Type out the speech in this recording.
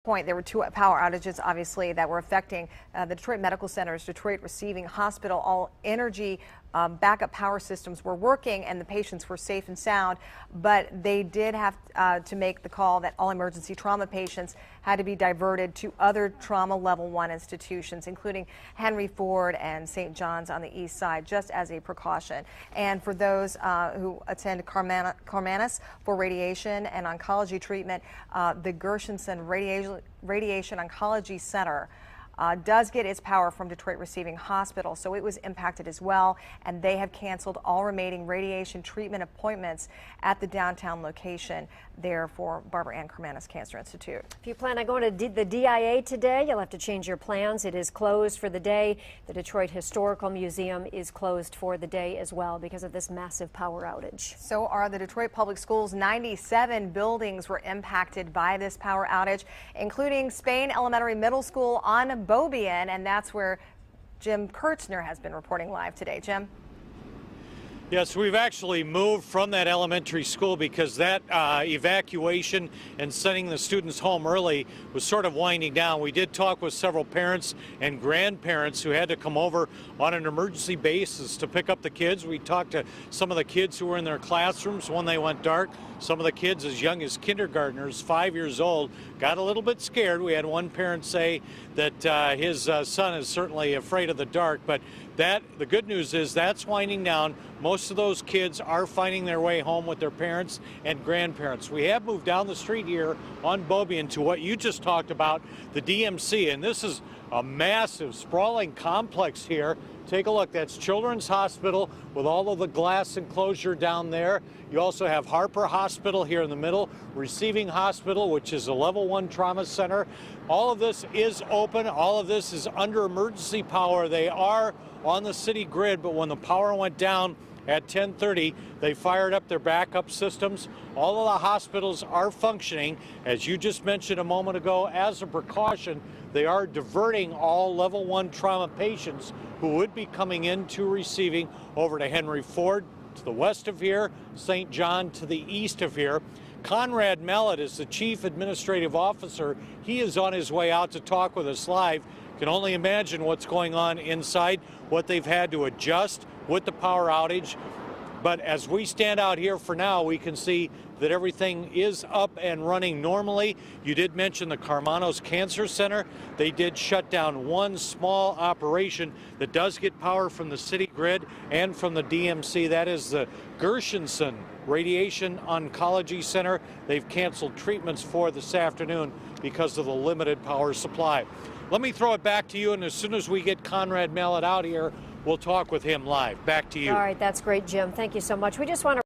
Point, there were two power outages, obviously, that were affecting the Detroit Medical Center's Detroit Receiving Hospital. All energy backup power systems were working and the patients were safe and sound, but they did have to make the call that all emergency trauma patients had to be diverted to other trauma level 1 institutions, including Henry Ford and St. John's on the east side, just as a precaution. And for those who attend Karmanos for radiation and oncology treatment, the Gershenson Radiation Oncology Center does get its power from Detroit Receiving Hospital, so it was impacted as well, and they have canceled all remaining radiation treatment appointments at the downtown location there for Barbara Ann Karmanos Cancer Institute. If you plan on going to the DIA today, you'll have to change your plans. It is closed for the day. The Detroit Historical Museum is closed for the day as well because of this massive power outage. So are the Detroit Public Schools. 97 buildings were impacted by this power outage, including Spain Elementary Middle School on Beaubien, and that's where Jim Kurtzner has been reporting live today. Jim? Yes, we've actually moved from that elementary school because that evacuation and sending the students home early was sort of winding down. We did talk with several parents and grandparents who had to come over on an emergency basis to pick up the kids. We talked to some of the kids who were in their classrooms when they went dark. Some of the kids as young as kindergartners, 5 years old, got a little bit scared. We had one parent say that his son is certainly afraid of the dark, but the good news is that's winding down. Most of those kids are finding their way home with their parents and grandparents. We have moved down the street here on Beaubien to what you just talked about, the DMC, and this is a massive, sprawling complex here. Take a look. That's Children's Hospital with all of the glass enclosure down there. You also have Harper Hospital here in the middle, Receiving Hospital, which is a level 1 trauma center. All of this is open. All of this is under emergency power. They are on the city grid, but when the power went down at 10:30, they fired up their backup systems. All of the hospitals are functioning, as you just mentioned a moment ago. As a precaution, they are diverting all level 1 trauma patients who would be coming into Receiving over to Henry Ford to the west of here, St. John to the east of here. Conrad Mallet is the chief administrative officer. He is on his way out to talk with us live. Can only imagine what's going on inside, what they've had to adjust with the power outage. But as we stand out here for now, we can see that everything is up and running normally. You did mention the Karmanos Cancer Center. They did shut down one small operation that does get power from the city grid and from the DMC. That is the Gershenson Radiation Oncology Center. They've canceled treatments for this afternoon because of the limited power supply. Let me throw it back to you, and as soon as we get Conrad Mallet out here, we'll talk with him live. Back to you. All right, that's great, Jim. Thank you so much. We just want to